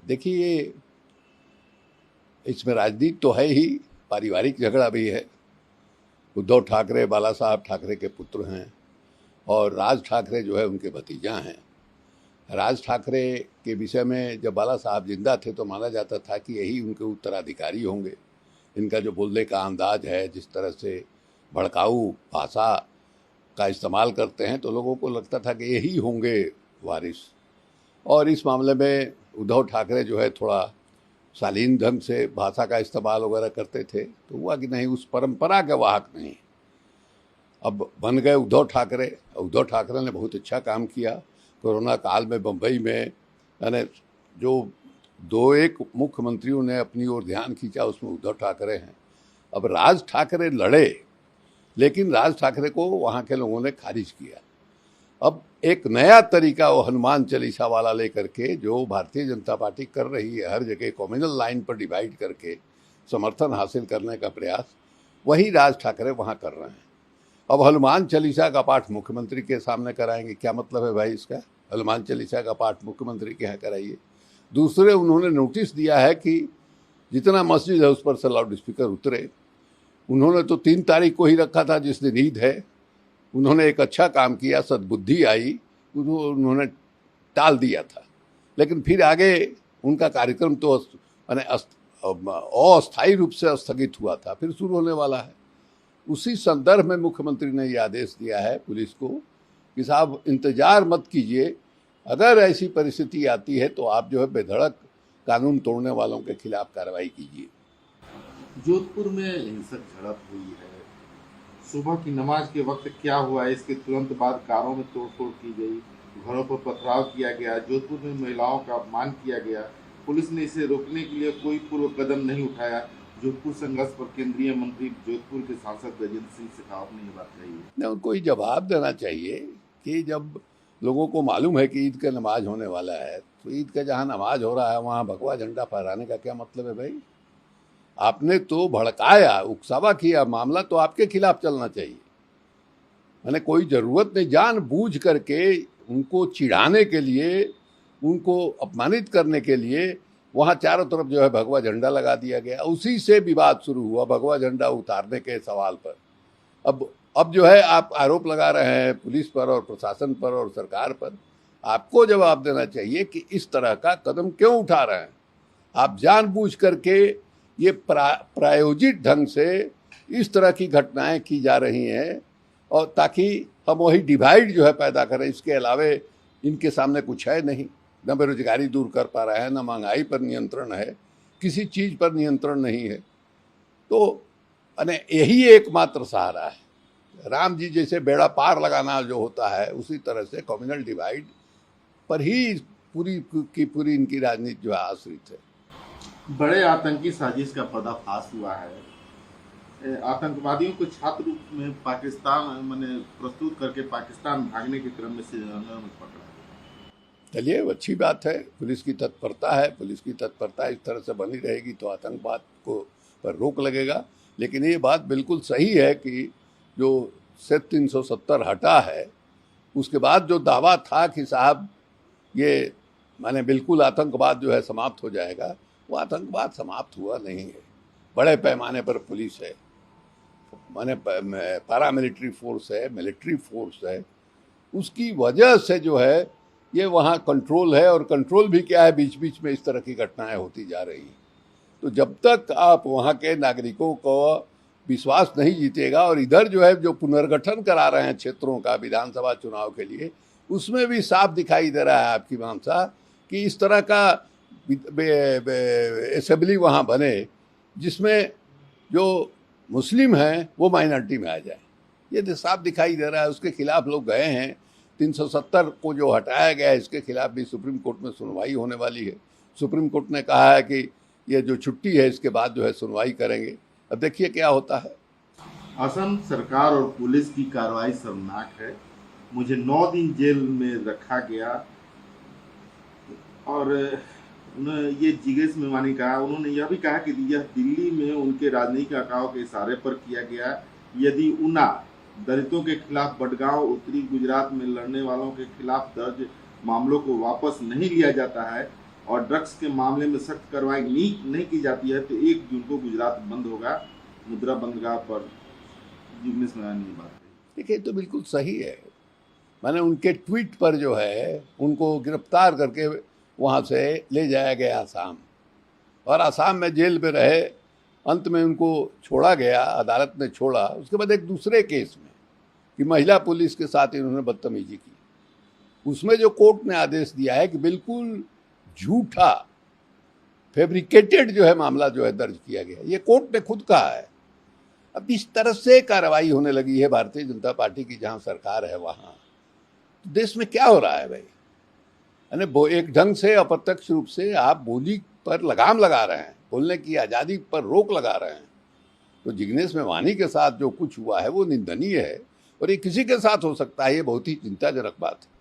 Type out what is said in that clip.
देखिए, इसमें राजनीति तो है ही, पारिवारिक झगड़ा भी है। उद्धव ठाकरे बाला साहब ठाकरे के पुत्र हैं और राज ठाकरे जो है उनके भतीजा हैं। राज ठाकरे के विषय में जब बाला साहब जिंदा थे तो माना जाता था कि यही उनके उत्तराधिकारी होंगे। इनका जो बोलने का अंदाज है, जिस तरह से भड़काऊ भाषा का इस्तेमाल करते हैं, तो लोगों को लगता था कि यही होंगे वारिस। और इस मामले में उद्धव ठाकरे जो है थोड़ा शालीन ढंग से भाषा का इस्तेमाल वगैरह करते थे, तो हुआ कि नहीं, उस परंपरा के वाहक नहीं। अब बन गए उद्धव ठाकरे। उद्धव ठाकरे ने बहुत अच्छा काम किया कोरोना काल में बम्बई में, यानी जो 2-1 मुख्यमंत्रियों ने अपनी ओर ध्यान खींचा, उसमें उद्धव ठाकरे हैं। अब राज ठाकरे लड़े, लेकिन राज ठाकरे को वहाँ के लोगों ने खारिज किया। अब एक नया तरीका वो हनुमान चालीसा वाला लेकर के जो भारतीय जनता पार्टी कर रही है, हर जगह कम्युनल लाइन पर डिवाइड करके समर्थन हासिल करने का प्रयास, वही राज ठाकरे वहाँ कर रहे हैं। अब हनुमान चालीसा का पाठ मुख्यमंत्री के सामने कराएंगे, क्या मतलब है भाई इसका? हनुमान चालीसा का पाठ मुख्यमंत्री के यहाँ कराइए। दूसरे, उन्होंने नोटिस दिया है कि जितना मस्जिद है उस पर से लाउड स्पीकर उतरे। उन्होंने तो 3 तारीख को ही रखा था, जिस दिन ईद है। उन्होंने एक अच्छा काम किया, सद्बुद्धि आई, उन्होंने टाल दिया था। लेकिन फिर आगे उनका कार्यक्रम तो अस्थायी रूप से स्थगित हुआ था, फिर शुरू होने वाला है। उसी संदर्भ में मुख्यमंत्री ने यह आदेश दिया है पुलिस को कि साहब इंतजार मत कीजिए, अगर ऐसी परिस्थिति आती है तो आप जो है बेधड़क कानून तोड़ने वालों के खिलाफ कार्रवाई कीजिए। जोधपुर में हिंसक झड़प हुई है। सुबह की नमाज के वक्त क्या हुआ, इसके तुरंत बाद कारों में तोड़फोड़ की गई, घरों पर पथराव किया गया, जोधपुर में महिलाओं का अपमान किया गया। पुलिस ने इसे रोकने के लिए कोई पूर्व कदम नहीं उठाया। जोधपुर संघर्ष पर केंद्रीय मंत्री जोधपुर के सांसद गजेंद्र सिंह शेखावत ने ये बात कही है। उनको ही जवाब देना चाहिए कि जब लोगों को मालूम है कि ईद का नमाज होने वाला है, तो ईद का जहाँ नमाज हो रहा है वहाँ भगवा झंडा फहराने का क्या मतलब है भाई? आपने तो भड़काया, उकसावा किया, मामला तो आपके खिलाफ चलना चाहिए। मैंने कोई ज़रूरत नहीं, जानबूझ करके उनको चिढ़ाने के लिए, उनको अपमानित करने के लिए वहाँ चारों तरफ जो है भगवा झंडा लगा दिया गया। उसी से विवाद शुरू हुआ, भगवा झंडा उतारने के सवाल पर। अब जो है आप आरोप लगा रहे हैं पुलिस पर और प्रशासन पर और सरकार पर। आपको जवाब देना चाहिए कि इस तरह का कदम क्यों उठा रहे हैं। आप जानबूझ करके ये प्रायोजित ढंग से इस तरह की घटनाएं की जा रही हैं, और ताकि हम वही डिवाइड जो है पैदा करें। इसके अलावे इनके सामने कुछ है नहीं, न बेरोजगारी दूर कर पा रहा है, न महंगाई पर नियंत्रण है, किसी चीज़ पर नियंत्रण नहीं है। तो यही एकमात्र सहारा है। राम जी जैसे बेड़ा पार लगाना जो होता है, उसी तरह से कम्युनल डिवाइड पर ही पूरी की पूरी इनकी राजनीति जो है आश्रित है। बड़े आतंकी साजिश का पर्दाफाश हुआ है। आतंकवादियों को छात्र रूप में पाकिस्तान प्रस्तुत करके पाकिस्तान भागने के क्रम में श्रीनगर में पकड़ा। चलिए, अच्छी बात है, पुलिस की तत्परता है। पुलिस की तत्परता इस तरह से बनी रहेगी तो आतंकवाद को पर रोक लगेगा। लेकिन ये बात बिल्कुल सही है कि जो से 370 हटा है, उसके बाद जो दावा था कि साहब ये बिल्कुल आतंकवाद जो है समाप्त हो जाएगा, वो आतंकवाद समाप्त हुआ नहीं है। बड़े पैमाने पर पुलिस है, पैरामिलिट्री फोर्स है, मिलिट्री फोर्स है। उसकी वजह से जो है ये वहाँ कंट्रोल है, और कंट्रोल भी क्या है, बीच बीच में इस तरह की घटनाएं होती जा रही हैं। तो जब तक आप वहाँ के नागरिकों को विश्वास नहीं जीतेगा, और इधर जो है जो पुनर्गठन करा रहे हैं क्षेत्रों का विधानसभा चुनाव के लिए, उसमें भी साफ दिखाई दे रहा है आपकी भाषा कि इस तरह का असेंबली वहाँ बने जिसमें जो मुस्लिम हैं वो माइनॉरिटी में आ जाए। ये तो साफ दिखाई दे रहा है। उसके खिलाफ लोग गए हैं। 370 को जो हटाया गया है, इसके खिलाफ भी सुप्रीम कोर्ट में सुनवाई होने वाली है। सुप्रीम कोर्ट ने कहा है कि ये जो छुट्टी है इसके बाद जो है सुनवाई करेंगे। अब देखिए क्या होता है। असम सरकार और पुलिस की कार्रवाई शर्मनाक है। मुझे 9 दिन जेल में रखा गया, और ये जिग्नेश मेवानी कहा। उन्होंने यह भी कहा कि यह दिल्ली में उनके राजनीतिक आकाओं के इशारे पर किया गया। यदि उना दलितों के खिलाफ बडगांव, उत्तरी गुजरात में लड़ने वालों के खिलाफ दर्ज मामलों को वापस नहीं लिया जाता है और ड्रग्स के मामले में सख्त कार्रवाई नहीं की जाती है तो 1 जून को गुजरात बंद होगा, मुद्रा बंदरगाह पर जिग्नेश नारायण ने बात कही। देखिए तो बिल्कुल सही है। मैंने उनके ट्वीट पर जो है उनको गिरफ्तार करके वहाँ से ले जाया गया आसाम, और आसाम में जेल में रहे, अंत में उनको छोड़ा गया, अदालत ने छोड़ा। उसके बाद एक दूसरे केस में कि महिला पुलिस के साथ इन्होंने बदतमीजी की, उसमें जो कोर्ट ने आदेश दिया है कि बिल्कुल झूठा फैब्रिकेटेड जो है मामला जो है दर्ज किया गया, ये कोर्ट ने खुद कहा है। अब इस तरह से कार्रवाई होने लगी है भारतीय जनता पार्टी की जहां सरकार है वहां, तो देश में क्या हो रहा है भाई? यानी एक ढंग से अप्रत्यक्ष रूप से आप बोली पर लगाम लगा रहे हैं, बोलने की आज़ादी पर रोक लगा रहे हैं। तो जिग्नेश मेवानी के साथ जो कुछ हुआ है वो निंदनीय है, और ये किसी के साथ हो सकता है, ये बहुत ही चिंताजनक बात है।